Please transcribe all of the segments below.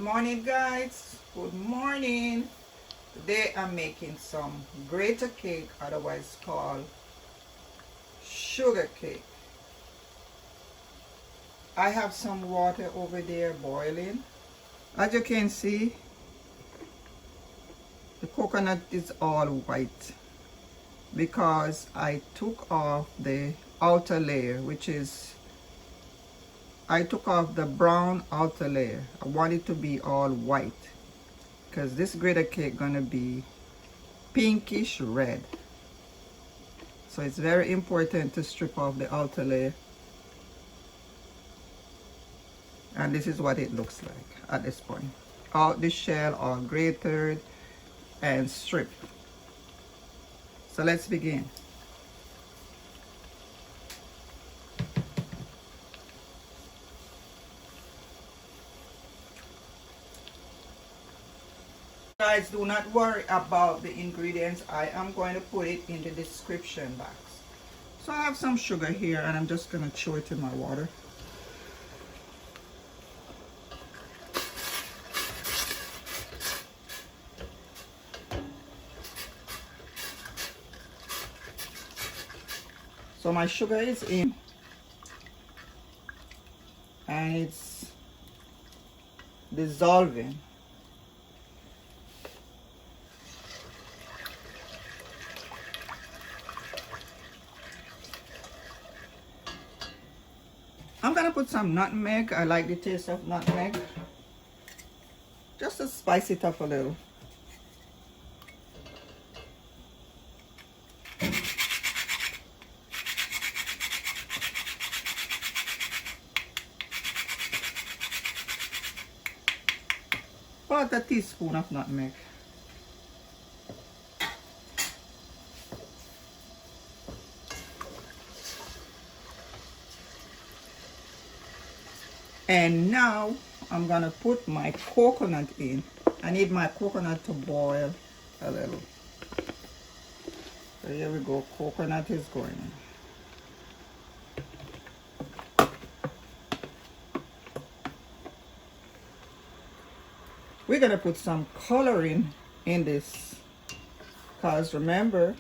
morning, guys. Good morning. Today I'm making some grater cake, otherwise called sugar cake. I have some water over there boiling. As you can see, the coconut is all white because I took off the outer layer, I took off the brown outer layer. I want it to be all white because this grater cake gonna be pinkish red. So it's very important to strip off the outer layer. And this is what it looks like at this point. Out the shell are grated and stripped. So let's begin. Guys, do not worry about the ingredients. I am going to put it in the description box. So I have some sugar here and I'm just going to chew it in my water. So my sugar is in and it's dissolving. I'm gonna put some nutmeg. I like the taste of nutmeg. Just to spice it up a little. About a teaspoon of nutmeg. And now I'm gonna put my coconut in. I need my coconut to boil a little. So here we go, coconut is going in. We're gonna put some coloring in this because remember,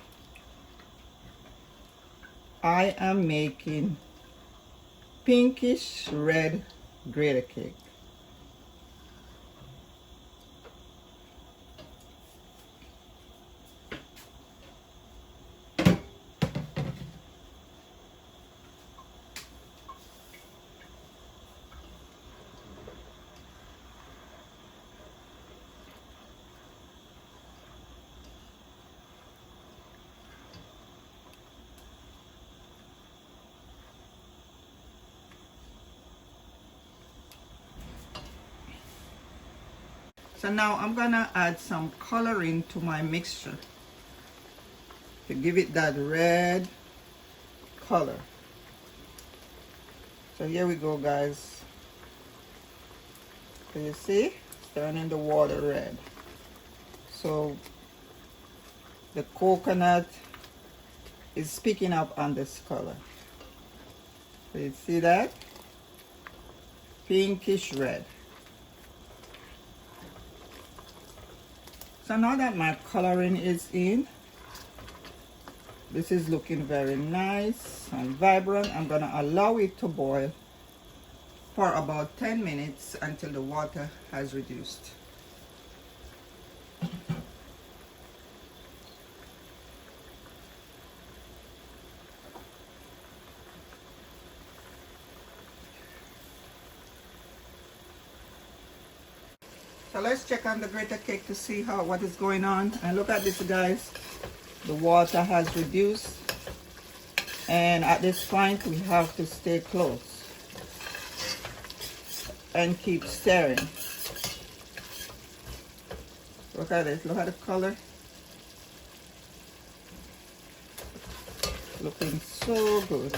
I am making pinkish red grater cake. So now I'm gonna add some coloring to my mixture to give it that red color. So here we go, guys. So you see, it's turning the water red. So the coconut is picking up on this color. So you see that? Pinkish red. So now that my coloring is in, this is looking very nice and vibrant. I'm gonna allow it to boil for about 10 minutes until the water has reduced. So let's check on the grater cake to see what is going on. And look at this, guys. The water has reduced. And at this point, we have to stay close and keep stirring. Look at this. Look at the color. Looking so good.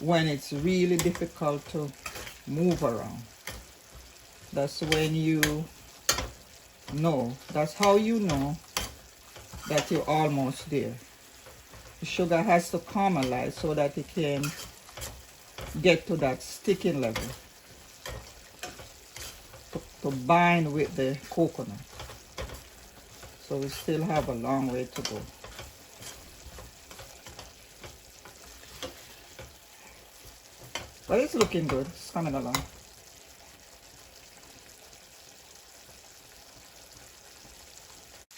when it's really difficult to move around. That's when you know, that's how you know that you're almost there. The sugar has to caramelize so that it can get to that sticking level to bind with the coconut. So we still have a long way to go. But it's looking good. It's coming along.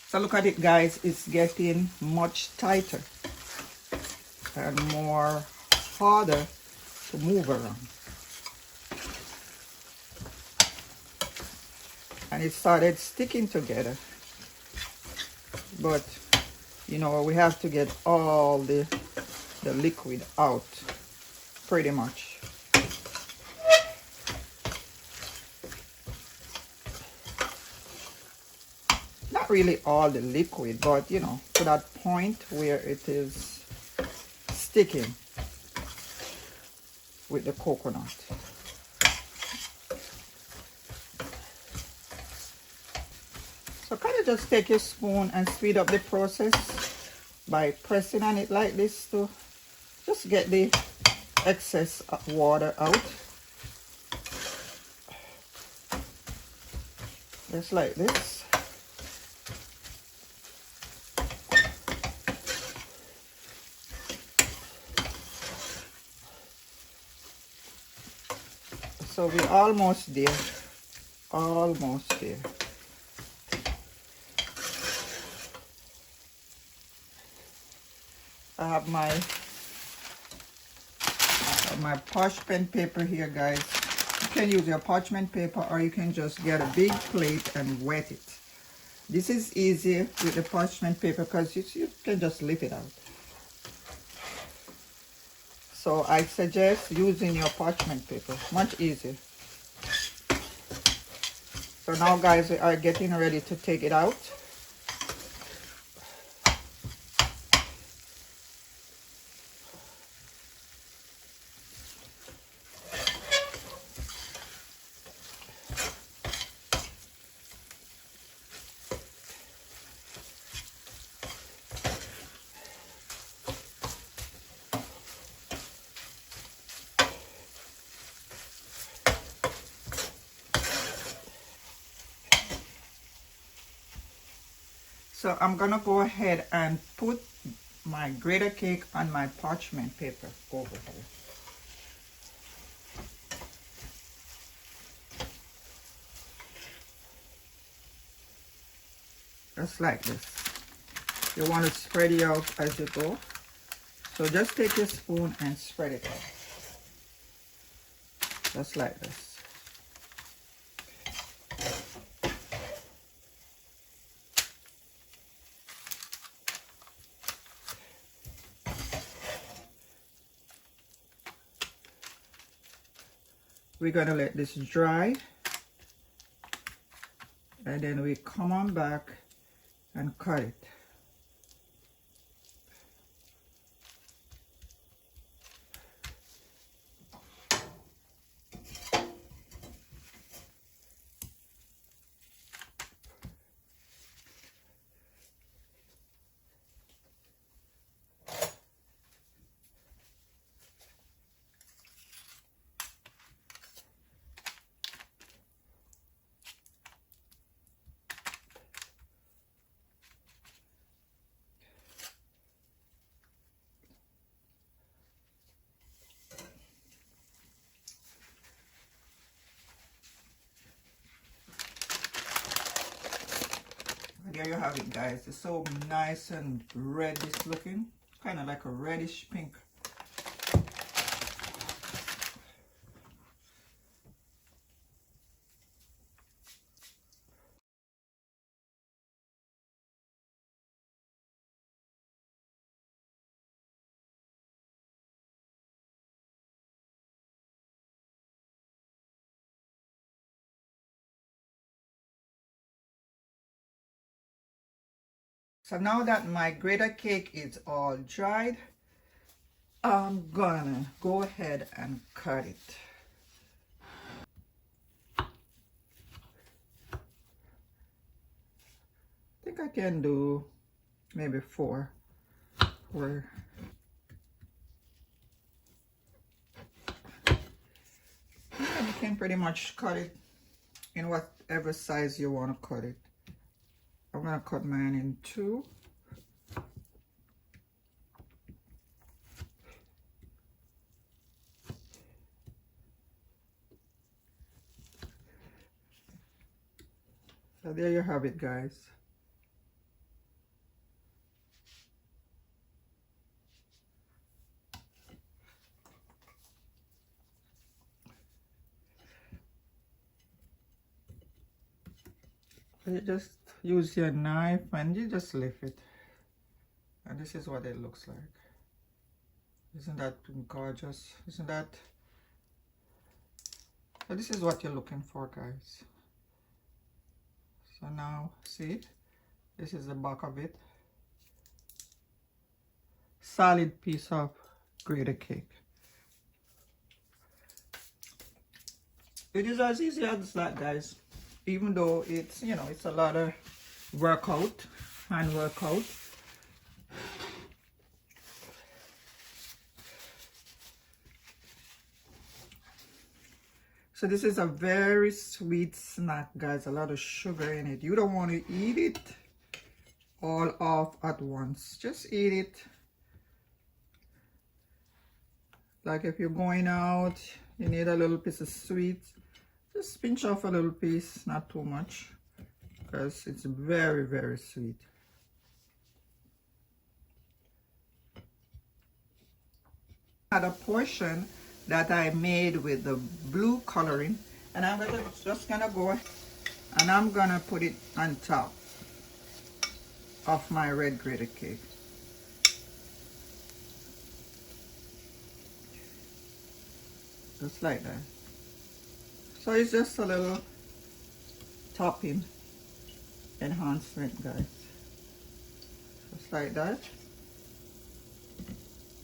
So look at it, guys. It's getting much tighter and more harder to move around. And it started sticking together. But, you know, we have to get all the liquid out, pretty much. Not really all the liquid, but, you know, to that point where it is sticking with the coconut. So kind of just take your spoon and speed up the process by pressing on it like this to just get the excess water out. Just like this. So we're almost there. Almost there. I have my parchment paper here, guys. You can use your parchment paper or you can just get a big plate and wet it. This is easy with the parchment paper because you can just lift it out. So I suggest using your parchment paper, much easier. So now, guys, we are getting ready to take it out. So I'm gonna go ahead and put my grater cake on my parchment paper over here. Just like this. You want to spread it out as you go. So just take your spoon and spread it out. Just like this. We're gonna let this dry. And then we come on back and cut it. There you have it, guys. It's so nice and reddish looking, kind of like a reddish pink. So now that my grater cake is all dried, I'm gonna go ahead and cut it. I think I can do maybe four. You can pretty much cut it in whatever size you want to cut it. I'm gonna cut mine in two. So there you have it, guys. You just use your knife and you just lift it. And this is what it looks like. Isn't that gorgeous? Isn't that? So this is what you're looking for, guys. So now, see? This is the back of it. Solid piece of grated cake. It is as easy as that, guys. Even though it's, you know, it's a lot of workout, hand workout. So this is a very sweet snack, guys. A lot of sugar in it. You don't want to eat it all off at once. Just eat it. Like if you're going out, you need a little piece of sweet. Just pinch off a little piece, not too much, because it's very, very sweet. I had a portion that I made with the blue coloring, and I'm just gonna go and I'm gonna put it on top of my red grated cake. Just like that. So it's just a little topping enhancement, guys. Just like that.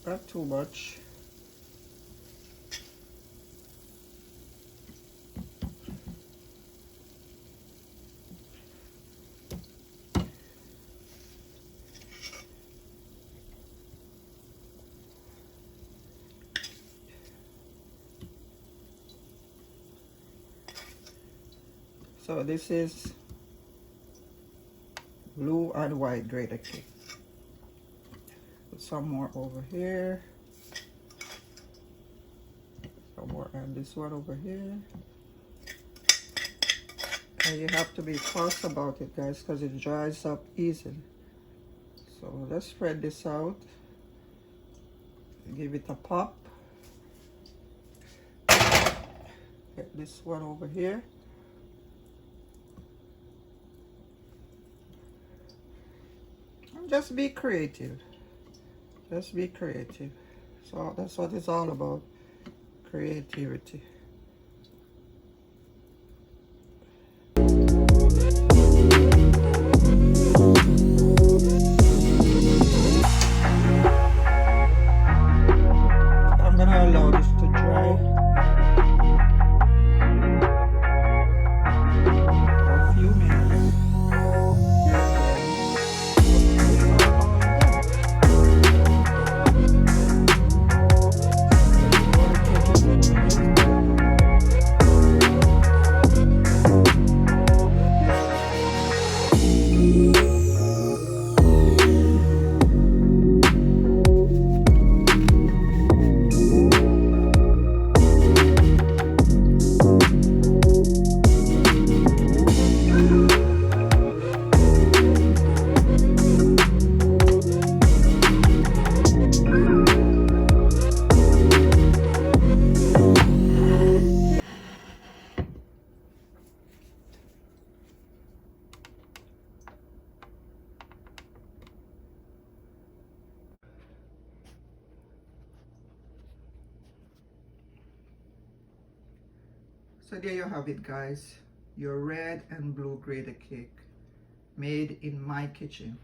Not too much. So this is blue and white grated cake. Put some more over here. Some more and this one over here. And you have to be fast about it, guys, because it dries up easily. So let's spread this out. Give it a pop. Get this one over here. Just be creative. Just be creative. So that's what it's all about. Creativity. I'm gonna allow this to dry for a few minutes. So there you have it, guys. Your red and blue grated cake made in my kitchen.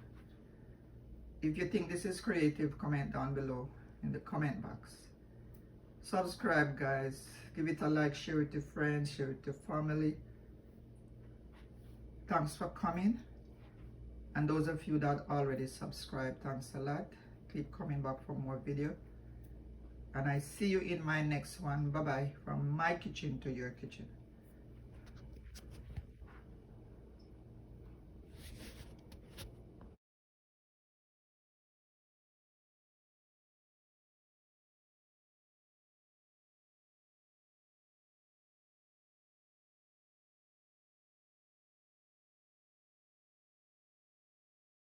If you think this is creative, comment down below. in the comment box. Subscribe, guys. Give it a like, share it to friends, share it to family. Thanks for coming. And those of you that already subscribed, thanks a lot. Keep coming back for more video. And I see you in my next one. Bye bye. From my kitchen to your kitchen.